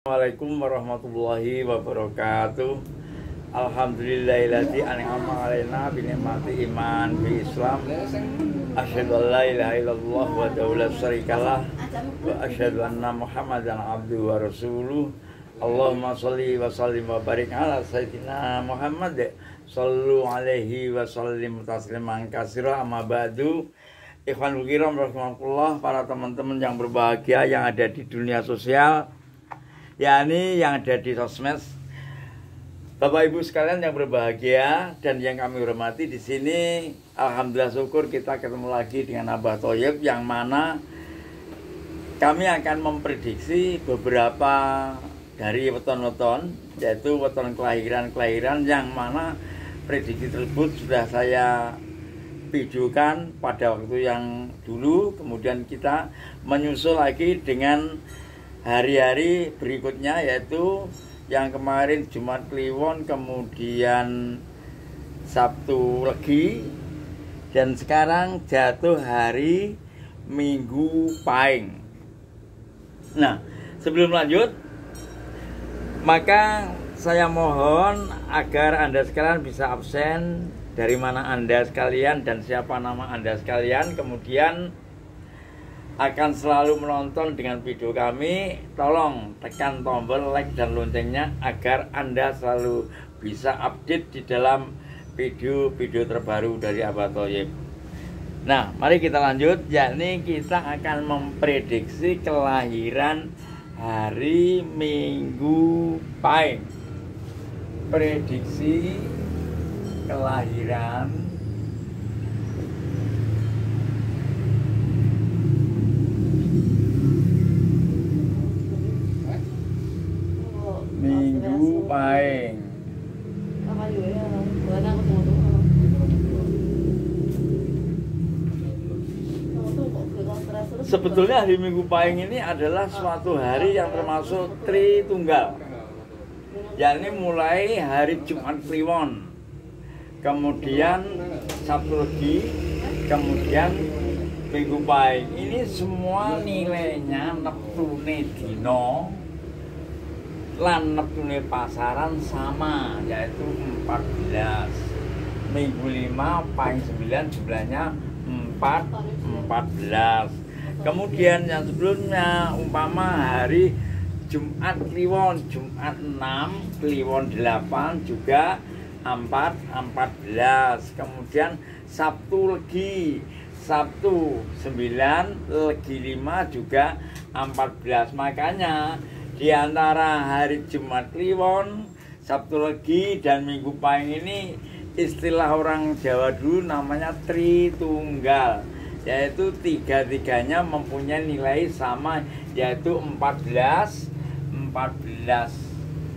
Assalamualaikum warahmatullahi wabarakatuh. Alhamdulillahilladzi an'ama 'alaina bi ni'mati iman bi Islam. Asyhadu an la ilaha illallah wa la syarikalah wa asyhadu anna Muhammadan abduhu wa rasuluh. Allahumma shalli wa sallim wa barik ala sayyidina Muhammad sallu alaihi wa sallim tasliman katsira. Amma ba'du. Ikhwanul kiram rahimakumullah, para teman-teman yang berbahagia yang ada di dunia sosial, yakni yang ada di sosmed. Bapak Ibu sekalian yang berbahagia dan yang kami hormati di sini, alhamdulillah syukur kita ketemu lagi dengan Abah Thoyib, yang mana kami akan memprediksi beberapa dari weton-weton, yaitu weton kelahiran yang mana prediksi tersebut sudah saya videokan pada waktu yang dulu. Kemudian kita menyusul lagi dengan hari-hari berikutnya, yaitu yang kemarin Jumat Kliwon, kemudian Sabtu Legi, dan sekarang jatuh hari Minggu Pahing. Nah, sebelum lanjut, maka saya mohon agar Anda sekalian bisa absen, dari mana Anda sekalian dan siapa nama Anda sekalian, kemudian akan selalu menonton dengan video kami. Tolong tekan tombol like dan loncengnya agar Anda selalu bisa update di dalam video-video terbaru dari Abah Thoyib. Nah, mari kita lanjut, yakni kita akan memprediksi kelahiran hari Minggu Pahing. Prediksi kelahiran Minggu Pahing. Sebetulnya hari Minggu Pahing ini adalah suatu hari yang termasuk Tritunggal, yakni mulai hari Jumat Kliwon, kemudian Sabtu Legi, kemudian Minggu Pahing. Ini semua nilainya neptune dino lan neptune pasaran sama, yaitu 14. Minggu 5 Pahing 9 jumlahnya 14. Kemudian yang sebelumnya umpama hari Jumat Kliwon, Jumat 6, Kliwon 8 juga 14. Kemudian Sabtu Legi, Sabtu 9, Legi 5 juga 14. Makanya di antara hari Jumat Kliwon, Sabtu Legi, dan Minggu Pahing ini istilah orang Jawa dulu namanya Tritunggal, yaitu tiga-tiganya mempunyai nilai sama, yaitu 14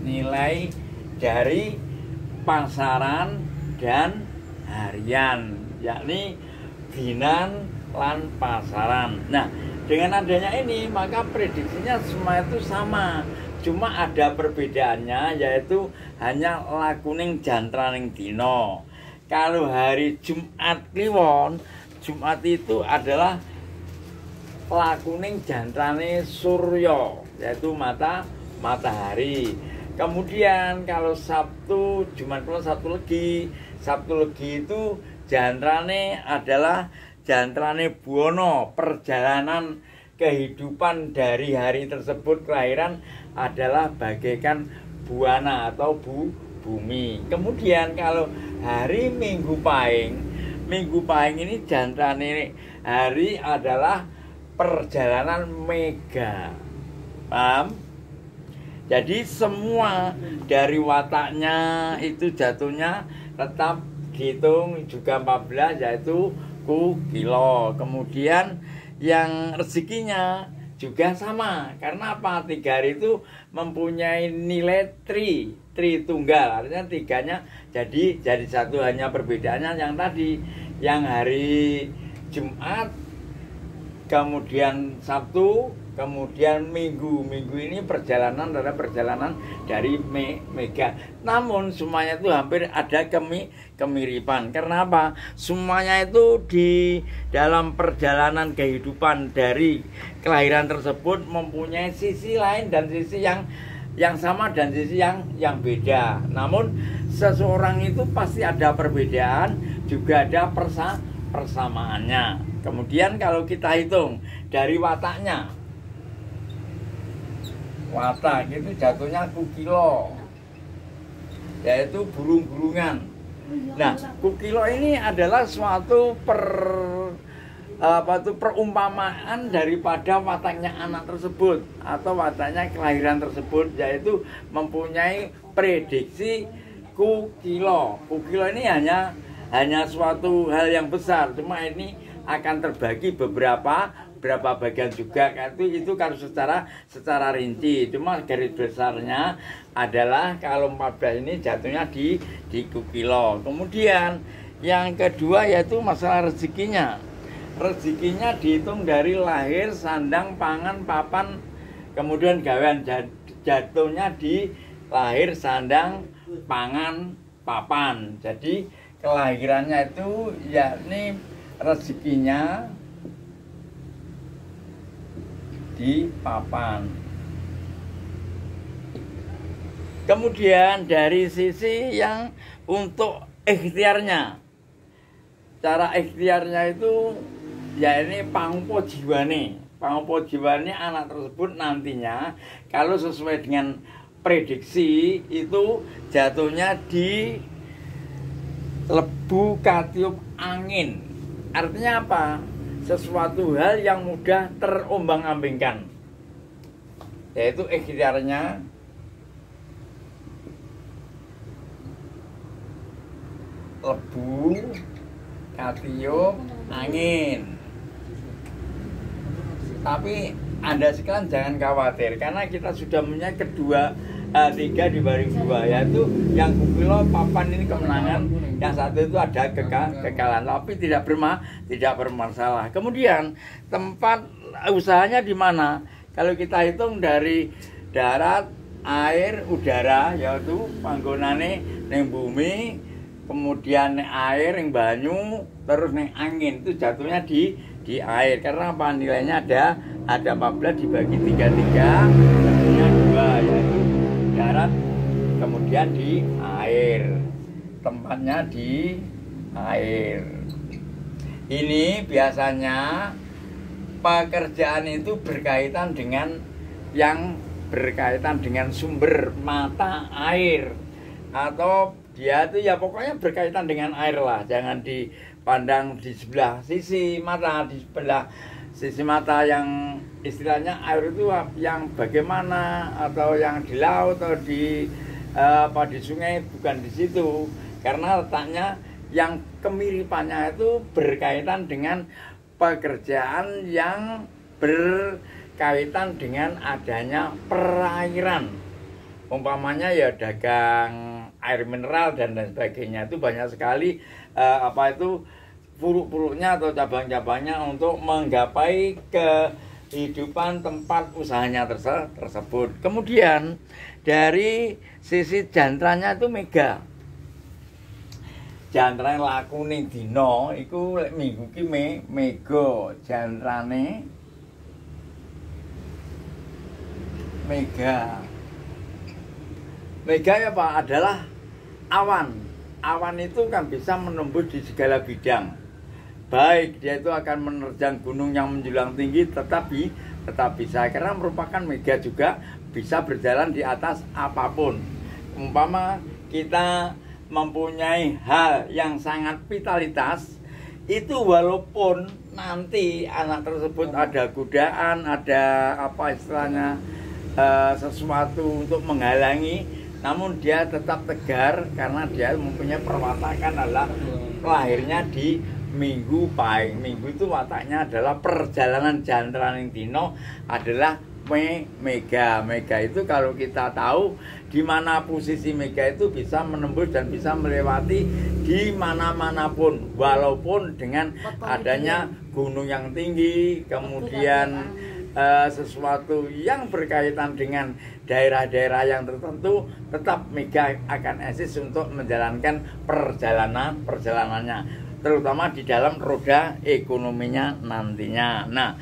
nilai dari pasaran dan harian, yakni dinan lan pasaran. Nah, dengan adanya ini maka prediksinya semua itu sama, cuma ada perbedaannya, yaitu hanya lakuning jantraning dino. Kalau hari Jumat Kliwon, Jumat itu adalah lakuning jantrane surya, yaitu matahari. Kemudian kalau Sabtu, Jumat Kliwon, Sabtu Legi itu jantrane adalah jantrane buana. Perjalanan kehidupan dari hari tersebut kelahiran adalah bagaikan buana atau bumi. Kemudian kalau hari Minggu Pahing ini jantrane hari adalah perjalanan mega. Paham? Jadi semua dari wataknya itu jatuhnya tetap dihitung juga 14, yaitu kilo. Kemudian yang rezekinya juga sama. Karena apa? 3 hari itu mempunyai nilai Tritunggal, artinya tiganya jadi satu. Hanya perbedaannya yang tadi, yang hari Jumat, kemudian Sabtu, kemudian Minggu ini perjalanan adalah perjalanan dari mega. Namun semuanya itu hampir ada kemiripan. Karena apa? Semuanya itu di dalam perjalanan kehidupan dari kelahiran tersebut mempunyai sisi lain dan sisi yang yang sama dan sisi yang beda. Namun seseorang itu pasti ada perbedaan, juga ada persamaannya. Kemudian kalau kita hitung dari wataknya, watak itu jatuhnya kukilo, yaitu burung-burungan. Nah, kukilo ini adalah suatu perumpamaan daripada wataknya anak tersebut atau wataknya kelahiran tersebut, yaitu mempunyai prediksi kukilo. Kukilo ini hanya suatu hal yang besar, cuma ini akan terbagi berapa bagian juga. Itu kalau secara rinci, cuma garis besarnya adalah kalau 14 ini jatuhnya di kukilo. Kemudian yang kedua yaitu masalah rezekinya. Rezekinya dihitung dari lahir, sandang, pangan, papan, kemudian gawean. Jatuhnya di lahir, sandang, pangan, papan. Jadi kelahirannya itu yakni rezekinya di papan. Kemudian dari sisi yang untuk ikhtiarnya, cara ikhtiarnya itu ya ini pangpo jiwane. Pangpo jiwane anak tersebut nantinya kalau sesuai dengan prediksi itu jatuhnya di lebu katiup angin. Artinya apa? Sesuatu hal yang mudah terombang-ambingkan, yaitu ikhtiarnya lebu katiup angin. Tapi Anda sekalian jangan khawatir, karena kita sudah punya tiga dibanding dua, yaitu yang kukilo papan ini kemenangan, yang satu itu ada kekalahan, tapi tidak bermasalah. Kemudian tempat usahanya di mana? Kalau kita hitung dari darat, air, udara, yaitu panggonane ning bumi, kemudian air yang banyu, terus ning angin, itu jatuhnya di air. Karena apa? Nilainya ada 14 dibagi 3, jatuhnya 2, yaitu darat, kemudian di air, tempatnya di air. Ini biasanya pekerjaan itu berkaitan dengan sumber mata air, atau dia itu ya pokoknya berkaitan dengan air lah. Jangan dipandang di sebelah sisi mata, di sebelah sisi mata yang istilahnya air itu yang bagaimana, atau yang di laut atau di sungai, bukan di situ. Karena letaknya yang kemiripannya itu berkaitan dengan pekerjaan yang berkaitan dengan adanya perairan. Umpamanya ya dagang air mineral dan lain sebagainya, itu banyak sekali puruk-puruknya atau cabang-cabangnya untuk menggapai kehidupan tempat usahanya tersebut. Kemudian dari sisi jantranya itu mega. Jantrane laku ning dina iku minggu ki mega, jantrane mega. Mega ya Pak adalah awan. Awan itu kan bisa menembus di segala bidang. Baik dia itu akan menerjang gunung yang menjulang tinggi, tetap bisa, karena merupakan mega juga bisa berjalan di atas apapun. Umpama kita mempunyai hal yang sangat vitalitas, itu walaupun nanti anak tersebut ada godaan, ada sesuatu untuk menghalangi, namun dia tetap tegar karena dia mempunyai perwatakan adalah lahirnya di minggu paing. Minggu itu wataknya adalah perjalanan jantraning dino adalah mega. Mega itu kalau kita tahu di mana posisi mega itu bisa menembus dan bisa melewati di mana-manapun, walaupun dengan adanya gunung yang tinggi, kemudian sesuatu yang berkaitan dengan daerah-daerah yang tertentu, tetap mega akan eksis untuk menjalankan perjalanannya, terutama di dalam roda ekonominya nantinya. Nah,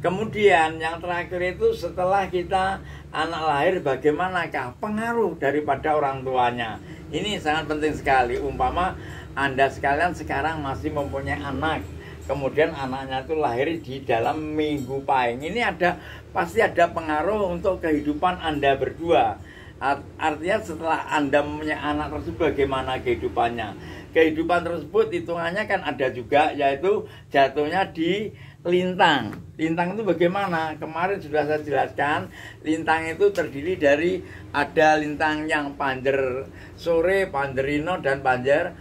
Kemudian yang terakhir itu setelah kita anak lahir, bagaimanakah pengaruh daripada orang tuanya. Ini sangat penting sekali. Umpama Anda sekalian sekarang masih mempunyai anak, kemudian anaknya itu lahir di dalam minggu pahing, ini pasti ada pengaruh untuk kehidupan Anda berdua. Artinya setelah Anda mempunyai anak tersebut, bagaimana kehidupannya. Kehidupan tersebut hitungannya kan ada juga, yaitu jatuhnya di lintang. Lintang itu bagaimana? Kemarin sudah saya jelaskan. Lintang itu terdiri dari ada lintang yang panjer sore, panjerino, dan panjer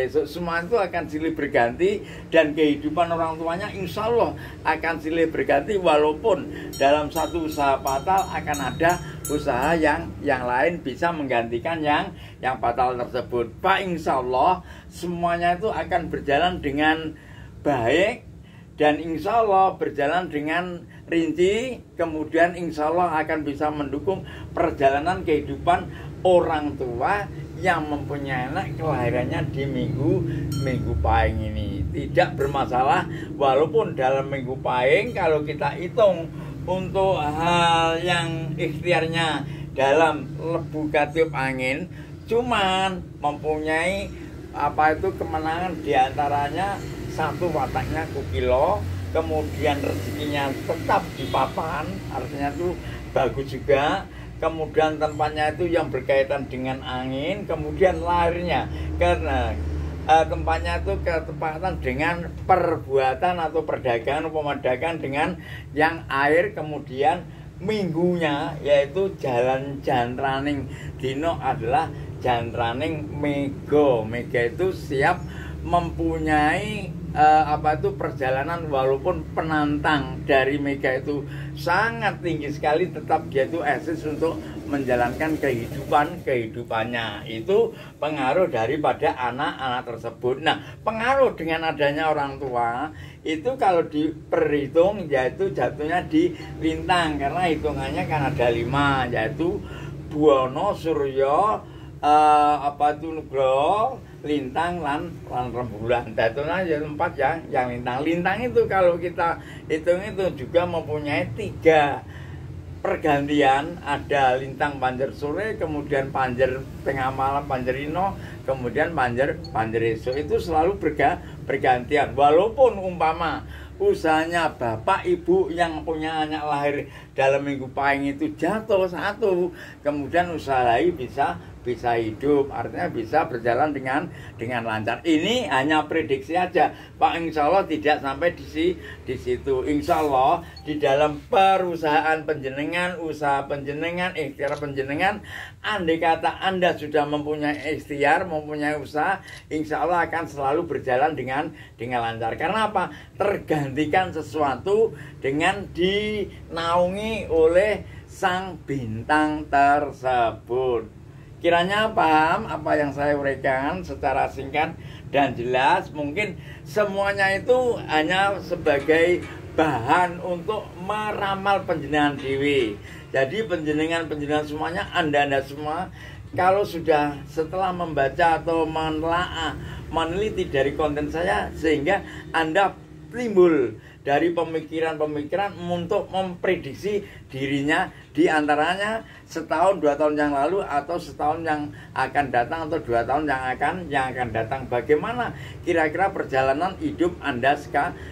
esok. Semua itu akan silih berganti, dan kehidupan orang tuanya insya Allah akan silih berganti, walaupun dalam satu usaha fatal akan ada usaha yang lain bisa menggantikan yang fatal tersebut. Pak, insya Allah semuanya itu akan berjalan dengan baik, dan insya Allah berjalan dengan rinci. Kemudian insya Allah akan bisa mendukung perjalanan kehidupan orang tua yang mempunyai anak kelahirannya di minggu pahing ini. Tidak bermasalah, walaupun dalam minggu pahing kalau kita hitung untuk hal yang ikhtiarnya dalam lebu katiup angin, cuman mempunyai kemenangan diantaranya satu, wataknya kukilo, kemudian rezekinya tetap di papan, artinya itu bagus juga. Kemudian tempatnya itu yang berkaitan dengan angin, kemudian lahirnya karena tempatnya itu ketepatan dengan perbuatan atau perdagangan, pemadagan dengan yang air. Kemudian minggunya yaitu jalan jantraning dino adalah jantraning mega. Mega itu siap mempunyai perjalanan, walaupun penantang dari mega itu sangat tinggi sekali, tetap dia itu eksis untuk menjalankan kehidupannya. Itu pengaruh daripada anak-anak tersebut. Nah, pengaruh dengan adanya orang tua itu kalau diperhitung yaitu jatuhnya di lintang, karena hitungannya kan ada 5, yaitu Buwana, Surya, Nugroho, lintang, lan rembulan. Datuna ya 4 yang lintang. Lintang itu kalau kita hitung itu juga mempunyai 3 pergantian. Ada lintang panjer sore, kemudian panjer tengah malam, panjerino, kemudian panjer esok. Itu selalu bergantian. Walaupun umpama usahanya bapak ibu yang punya anak lahir dalam minggu pahing itu jatuh satu, kemudian usaha lain bisa hidup, artinya bisa berjalan dengan lancar. Ini hanya prediksi aja, Pak. Insya Allah tidak sampai di situ. Insya Allah di dalam perusahaan penjenengan, usaha penjenengan, ikhtiar penjenengan, andai kata Anda sudah mempunyai ikhtiar, mempunyai usaha, insya Allah akan selalu berjalan dengan lancar. Karena apa? Tergantikan sesuatu dengan dinaungi oleh sang bintang tersebut. Kiranya paham apa yang saya uraikan secara singkat dan jelas. Mungkin semuanya itu hanya sebagai bahan untuk meramal penjenengan dewi. Jadi penjenengan semuanya, anda semua, kalau sudah setelah membaca atau meneliti dari konten saya, sehingga Anda timbul dari pemikiran-pemikiran untuk memprediksi dirinya, diantaranya setahun 2 tahun yang lalu, atau setahun yang akan datang, atau 2 tahun yang akan datang. Bagaimana kira-kira perjalanan hidup Anda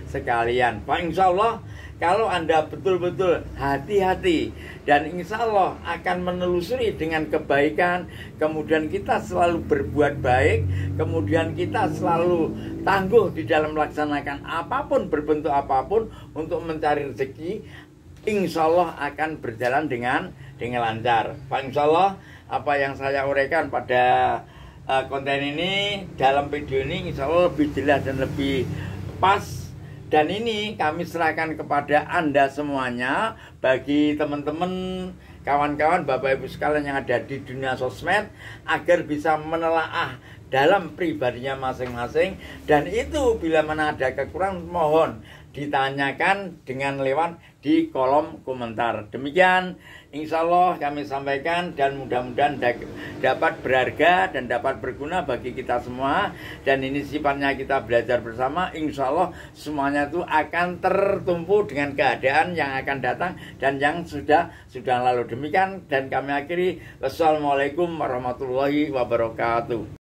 sekalian. Pak, insya Allah kalau Anda betul-betul hati-hati dan insya Allah akan menelusuri dengan kebaikan, kemudian kita selalu berbuat baik, kemudian kita selalu tangguh di dalam melaksanakan apapun, berbentuk apapun untuk mencari rezeki, insya Allah akan berjalan dengan lancar. Pak, insya Allah apa yang saya uraikan pada konten ini, dalam video ini, insya Allah lebih jelas dan lebih pas. Dan ini kami serahkan kepada Anda semuanya, bagi teman-teman, kawan-kawan, Bapak Ibu sekalian yang ada di dunia sosmed, agar bisa menelaah dalam pribadinya masing-masing. Dan itu bila mana ada kekurangan, mohon ditanyakan dengan lewat di kolom komentar. Demikian insya Allah kami sampaikan dan mudah-mudahan dapat berharga dan dapat berguna bagi kita semua. Dan ini sifatnya kita belajar bersama. Insya Allah semuanya itu akan tertumpu dengan keadaan yang akan datang dan yang sudah lalu. Demikian dan kami akhiri. Wassalamualaikum warahmatullahi wabarakatuh.